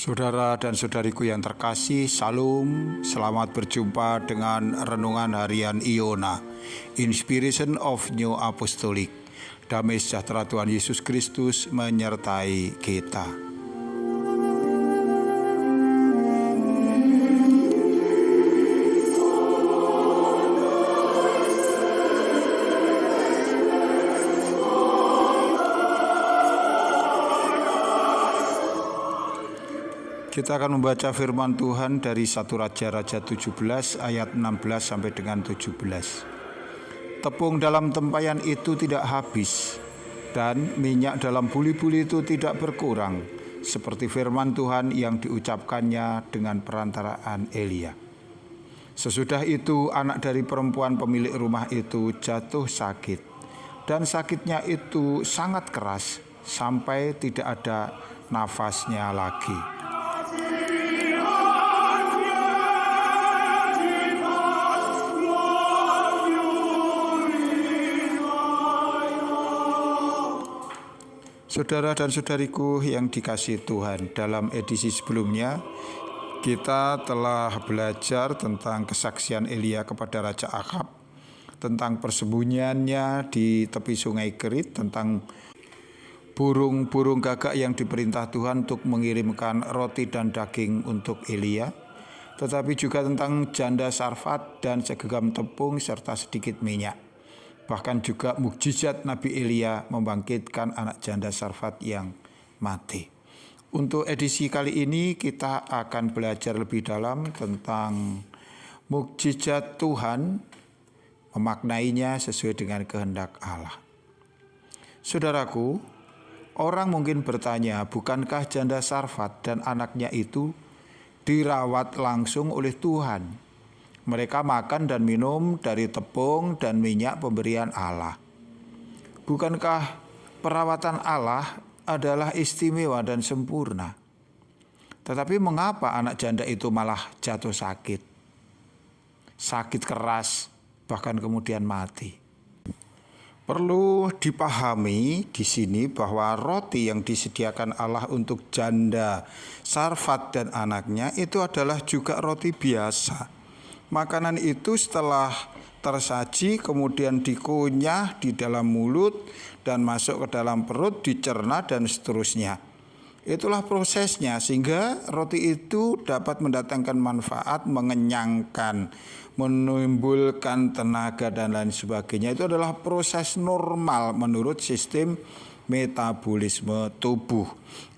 Saudara dan saudariku yang terkasih, Salam, selamat berjumpa dengan Renungan Harian Iona, Inspiration of New Apostolic. Damai sejahtera Tuhan Yesus Kristus menyertai kita. Kita akan membaca firman Tuhan dari 1 Raja-Raja 17 ayat 16 sampai dengan 17. Tepung dalam tempayan itu tidak habis, dan minyak dalam buli-buli itu tidak berkurang, seperti firman Tuhan yang diucapkannya dengan perantaraan Elia. Sesudah itu anak dari perempuan pemilik rumah itu jatuh sakit, dan sakitnya itu sangat keras sampai tidak ada nafasnya lagi. Saudara dan saudariku yang dikasihi Tuhan, dalam edisi sebelumnya kita telah belajar tentang kesaksian Elia kepada Raja Akhab, tentang persembunyiannya di tepi sungai Kerit, tentang burung-burung gagak yang diperintah Tuhan untuk mengirimkan roti dan daging untuk Elia, tetapi juga tentang janda Sarfat dan segenggam tepung serta sedikit minyak. Bahkan juga mukjizat Nabi Elia membangkitkan anak janda Sarfat yang mati. Untuk edisi kali ini kita akan belajar lebih dalam tentang mukjizat Tuhan, memaknainya sesuai dengan kehendak Allah. Saudaraku, orang mungkin bertanya, bukankah janda Sarfat dan anaknya itu dirawat langsung oleh Tuhan? Mereka makan dan minum dari tepung dan minyak pemberian Allah. Bukankah perawatan Allah adalah istimewa dan sempurna? Tetapi mengapa anak janda itu malah jatuh sakit? Sakit keras, bahkan kemudian mati. Perlu dipahami di sini bahwa roti yang disediakan Allah untuk janda Sarfat dan anaknya itu adalah juga roti biasa. Makanan itu setelah tersaji kemudian dikunyah di dalam mulut dan masuk ke dalam perut, dicerna dan seterusnya. Itulah prosesnya sehingga roti itu dapat mendatangkan manfaat, mengenyangkan, menimbulkan tenaga dan lain sebagainya. Itu adalah proses normal menurut sistem metabolisme tubuh.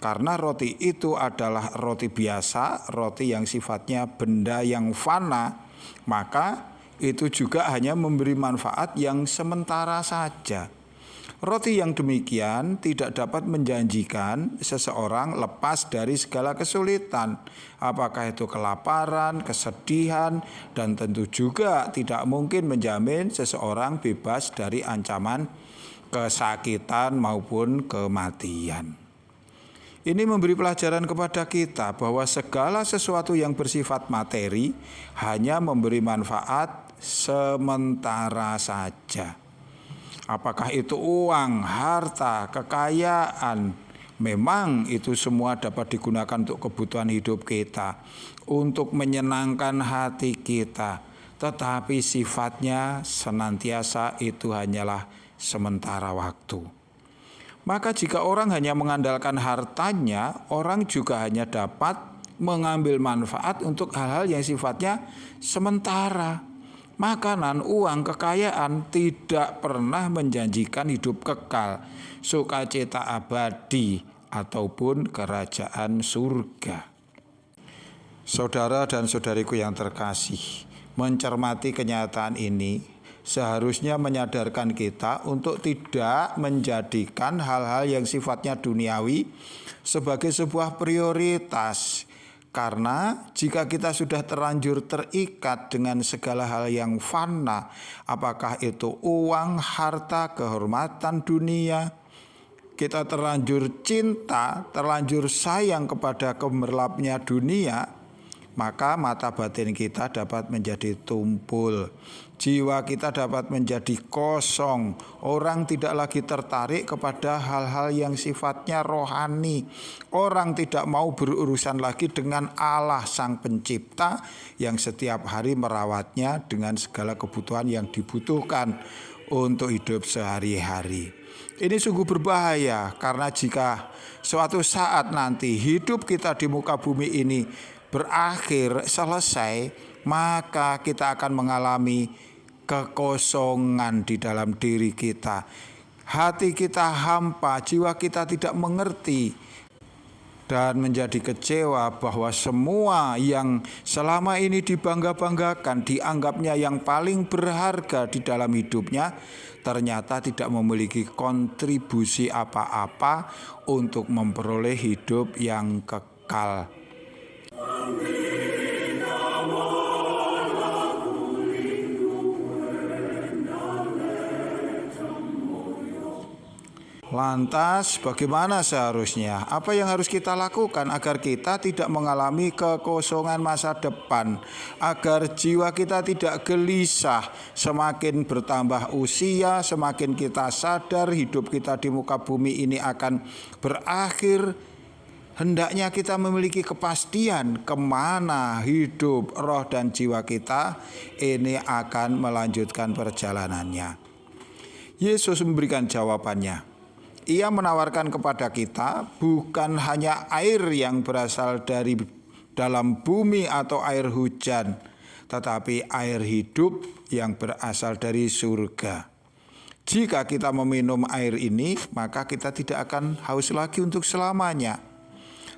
Karena roti itu adalah roti biasa, roti yang sifatnya benda yang fana, maka itu juga hanya memberi manfaat yang sementara saja. Roti yang demikian tidak dapat menjanjikan seseorang lepas dari segala kesulitan, apakah itu kelaparan, kesedihan, dan tentu juga tidak mungkin menjamin seseorang bebas dari ancaman kesakitan maupun kematian. Ini memberi pelajaran kepada kita bahwa segala sesuatu yang bersifat materi hanya memberi manfaat sementara saja. Apakah itu uang, harta, kekayaan, memang itu semua dapat digunakan untuk kebutuhan hidup kita, untuk menyenangkan hati kita, tetapi sifatnya senantiasa itu hanyalah sementara waktu. Maka jika orang hanya mengandalkan hartanya, orang juga hanya dapat mengambil manfaat untuk hal-hal yang sifatnya sementara. Makanan, uang, kekayaan tidak pernah menjanjikan hidup kekal, sukacita abadi, ataupun kerajaan surga. Saudara dan saudariku yang terkasih, mencermati kenyataan ini seharusnya menyadarkan kita untuk tidak menjadikan hal-hal yang sifatnya duniawi sebagai sebuah prioritas. Karena jika kita sudah terlanjur terikat dengan segala hal yang fana, apakah itu uang, harta, kehormatan dunia, kita terlanjur cinta, terlanjur sayang kepada gemerlapnya dunia, maka mata batin kita dapat menjadi tumpul. jiwa kita dapat menjadi kosong. Orang tidak lagi tertarik kepada hal-hal yang sifatnya rohani. Orang tidak mau berurusan lagi dengan Allah Sang Pencipta yang setiap hari merawatnya dengan segala kebutuhan yang dibutuhkan untuk hidup sehari-hari. Ini sungguh berbahaya, karena jika suatu saat nanti hidup kita di muka bumi ini berakhir, selesai, maka kita akan mengalami kekosongan di dalam diri kita. Hati kita hampa, jiwa kita tidak mengerti, dan menjadi kecewa bahwa semua yang selama ini dibangga-banggakan, dianggapnya yang paling berharga di dalam hidupnya, ternyata tidak memiliki kontribusi apa-apa untuk memperoleh hidup yang kekal. Lantas bagaimana seharusnya? Apa yang harus kita lakukan agar kita tidak mengalami kekosongan masa depan? Agar jiwa kita tidak gelisah, semakin bertambah usia, semakin kita sadar hidup kita di muka bumi ini akan berakhir. Hendaknya kita memiliki kepastian kemana hidup, roh dan jiwa kita ini akan melanjutkan perjalanannya. Yesus memberikan jawabannya. Ia menawarkan kepada kita bukan hanya air yang berasal dari dalam bumi atau air hujan, tetapi air hidup yang berasal dari surga. Jika kita meminum air ini, maka kita tidak akan haus lagi untuk selamanya.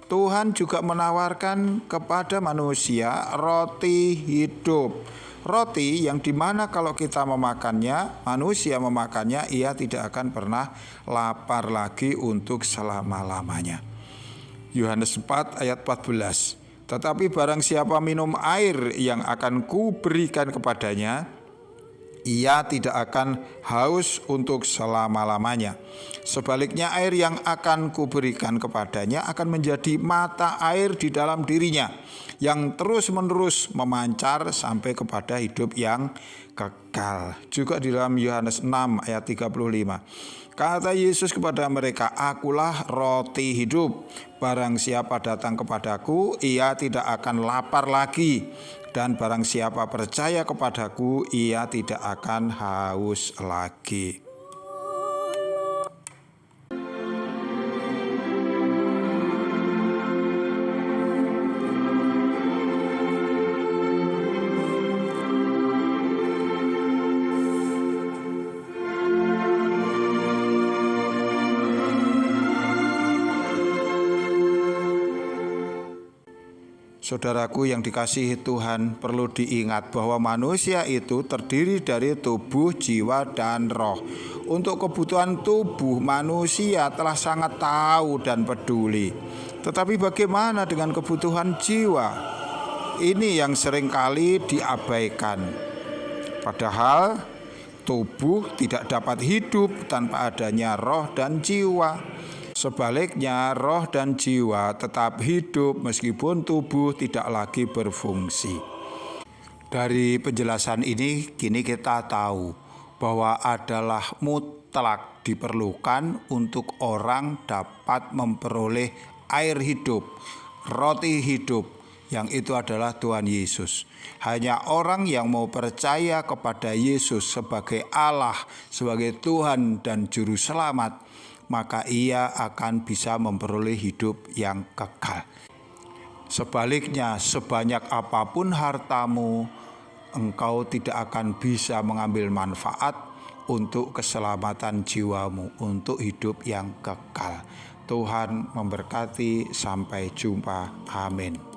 Tuhan juga menawarkan kepada manusia roti hidup. Roti yang dimana kalau kita memakannya, manusia memakannya, ia tidak akan pernah lapar lagi untuk selama-lamanya. Yohanes 4 ayat 14. Tetapi barang siapa minum air yang akan kuberikan kepadanya, ia tidak akan haus untuk selama-lamanya. Sebaliknya air yang akan kuberikan kepadanya akan menjadi mata air di dalam dirinya, yang terus-menerus memancar sampai kepada hidup yang kekal. Juga di dalam Yohanes 6 ayat 35. Kata Yesus kepada mereka, "Akulah roti hidup. Barang siapa datang kepadaku, ia tidak akan lapar lagi. Dan barang siapa percaya kepadaku, ia tidak akan haus lagi." Saudaraku yang dikasihi Tuhan, perlu diingat bahwa manusia itu terdiri dari tubuh, jiwa, dan roh. Untuk kebutuhan tubuh, manusia telah sangat tahu dan peduli. Tetapi bagaimana dengan kebutuhan jiwa? Ini yang seringkali diabaikan. Padahal tubuh tidak dapat hidup tanpa adanya roh dan jiwa. Sebaliknya, roh dan jiwa tetap hidup meskipun tubuh tidak lagi berfungsi. Dari penjelasan ini, kini kita tahu bahwa adalah mutlak diperlukan untuk orang dapat memperoleh air hidup, roti hidup, yang itu adalah Tuhan Yesus. Hanya orang yang mau percaya kepada Yesus sebagai Allah, sebagai Tuhan dan Juru Selamat, maka ia akan bisa memperoleh hidup yang kekal. Sebaliknya, sebanyak apapun hartamu, engkau tidak akan bisa mengambil manfaat untuk keselamatan jiwamu, untuk hidup yang kekal. Tuhan memberkati, sampai jumpa. Amin.